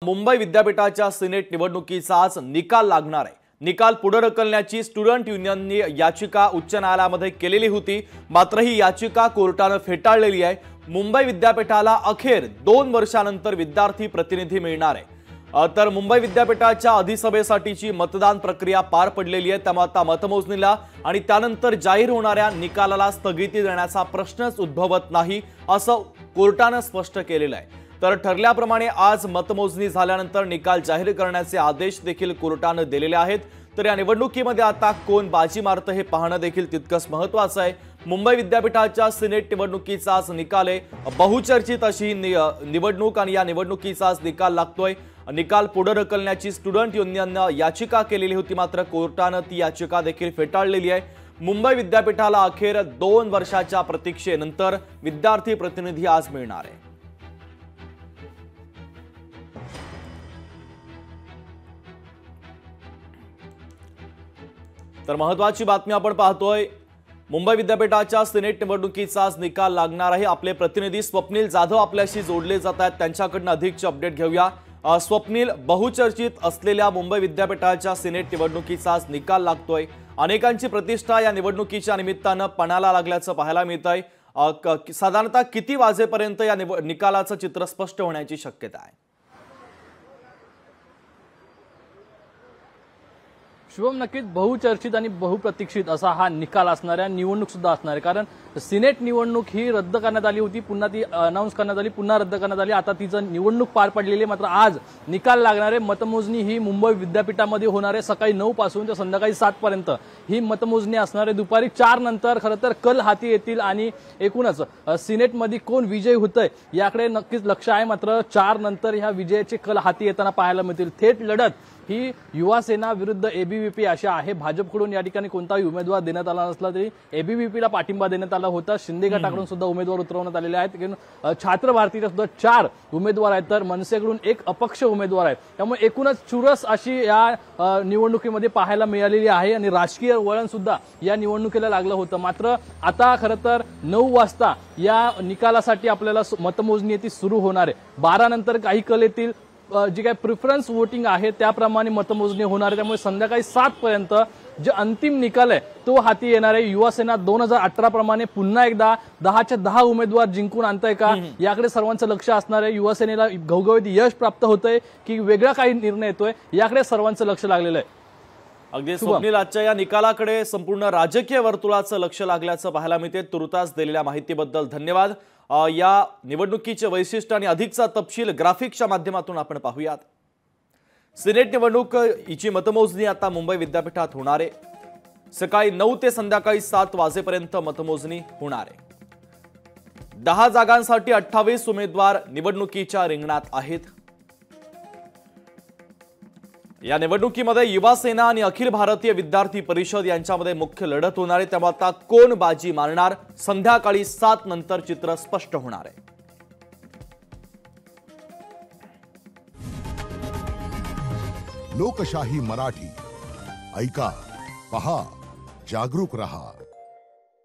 मुंबई विद्यापीठाच्या सिनेट निवडणुकीचा आज निकाल लागणार आहे। निकाल पुढे ढकलण्याची स्टुडंट युनियनने याचिका उच्च न्यायालयामध्ये केलेली होती, मात्र ही याचिका कोर्टाने फेटाळलेली आहे। मुंबई विद्यापीठाला अखेर 2 वर्षांनंतर विद्यार्थी प्रतिनिधी मिळणार आहे। तर मुंबई विद्यापीठाच्या अधिसभेसाठीची मतदान प्रक्रिया पार पडलेली आहे। त्यामुळे आता मतमोजणीला आणि त्यानंतर जाहीर होणाऱ्या निकालाला स्थगिती देण्याचा प्रश्नच उद्भवत नाही, असं कोर्टाने स्पष्ट केलेलं आहे। तर ठरल्याप्रमाणे आज मतमोजणी झाल्यानंतर निकाल जाहीर करण्याचे आदेश देखील कोर्टाने दिलेले आहेत। तर या निवडणुकीमध्ये आता कोण बाजी मारतं हे पाहणं देखील तितकंच महत्त्वाचं आहे। मुंबई विद्यापीठाच्या सिनेट निवडणुकीचा आज निकाल आहे। बहुचर्चित अशी निवडणूक आणि या निवडणुकीचा आज निकाल लागतोय। निकाल पुढे ढकलण्याची स्टुडंट युनियनने याचिका केलेली होती, मात्र कोर्टाने ती याचिका देखील फेटाळलेली आहे। मुंबई विद्यापीठाला अखेर 2 वर्षाच्या प्रतीक्षेनंतर विद्यार्थी प्रतिनिधी आज मिळणार आहे। तर महत्त्वाची बातमी आपण पाहतोय, मुंबई विद्यापीठाच्या सिनेट निवडणुकीचा आज निकाल लागणार आहे। आपले प्रतिनिधी स्वप्नील जाधव आपल्याशी जोडले जात आहेत, त्यांच्याकडून अधिकची अपडेट घेऊया। स्वप्नील, बहुचर्चित असलेल्या मुंबई विद्यापीठाच्या सिनेट निवडणुकीचा आज निकाल लागतोय। अनेकांची प्रतिष्ठा या निवडणुकीच्या निमित्तानं पणाला लागल्याचं पाहायला मिळतंय। साधारणतः किती वाजेपर्यंत या निकालाचं चित्र स्पष्ट होण्याची शक्यता आहे? शुभम, नक्कीच बहुचर्चित आणि बहुप्रतीक्षित असा हा निकाल असणाऱ्या निवडणूक सुद्धा असणार आहे। कारण सिनेट निवडणूक ही रद्द करण्यात आली होती, पुन्हा ती अनाउन्स करण्यात आली, पुन्हा रद्द करण्यात आली। आता तिचं निवडणूक पार पडलेली आहे, मात्र आज निकाल लागणार आहे। मतमोजणी ही मुंबई विद्यापीठामध्ये होणार आहे। सकाळी 9 पासून ते संध्याकाळी 7 पर्यंत ही मतमोजणी असणार आहे। दुपारी 4 नंतर खरं तर कल हाती येतील आणि एकूणच सिनेटमध्ये कोण विजयी होतंय याकडे नक्कीच लक्ष आहे। मात्र 4 नंतर ह्या विजयाचे कल हाती येताना पाहायला मिळतील। थेट लढत ही युवा सेना विरुद्ध एबीव्हीपी अशी आहे। भाजपकडून या ठिकाणी कोणताही उमेदवार देण्यात आला नसला तरी एबीव्हीपीला पाठिंबा देण्यात आला होता। शिंदे गटाकडून सुद्धा उमेदवार उतरवण्यात आलेले आहेत। छात्र भारतीचे सुद्धा 4 उमेदवार आहेत, तर मनसेकडून 1 अपक्ष उमेदवार आहे। त्यामुळे एकूणच चुरस अशी या निवडणुकीमध्ये पाहायला मिळालेली आहे आणि राजकीय वळण सुद्धा या निवडणुकीला लागलं होतं। मात्र आता खरं तर 9 वाजता या निकालासाठी आपल्याला मतमोजणी ती सुरू होणार आहे। 12 नंतर काही कल येतील। जी काही प्रिफरन्स वोटिंग आहे त्याप्रमाणे मतमोजणी होणार आहे। त्यामुळे संध्याकाळी 7 पर्यंत जे अंतिम निकाल आहे तो हाती येणार आहे। युवा सेना 2018 प्रमाणे पुन्हा एकदा 10च्या 10 उमेदवार जिंकून आणताय का याकडे सर्वांचं लक्ष असणार आहे। युवा सेनेला घवघवीत यश प्राप्त होतंय की वेगळा काही निर्णय येतोय याकडे सर्वांचं लक्ष लागलेलं आहे। अगदी स्वप्नील, आजच्या या निकालाकडे संपूर्ण राजकीय वर्तुळाचं लक्ष लागल्याचं पाहायला मिळते। तुर्तास दिलेल्या माहितीबद्दल धन्यवाद। या निवडणुकीचे वैशिष्ट्य आणि अधिकचा तपशील ग्राफिक्सच्या माध्यमातून आपण पाहूयात। सिनेट निवडणूक हिची मतमोजणी आता मुंबई विद्यापीठात होणार आहे। सकाळी 9 ते संध्याकाळी 7 वाजेपर्यंत मतमोजणी होणार आहे। 10 जागांसाठी 28 उमेदवार निवडणुकीच्या रिंगणात आहेत। या निवडणुकीमध्ये युवा सेना आणि अखिल भारतीय विद्यार्थी परिषद यांच्यामध्ये मुख्य लढत होणार आहे। त्यामुळे आता कोण बाजी मारणार, संध्याकाळी 7 नंतर चित्र स्पष्ट होणार आहे। लोकशाही मराठी ऐका, पहा, जागरूक रहा।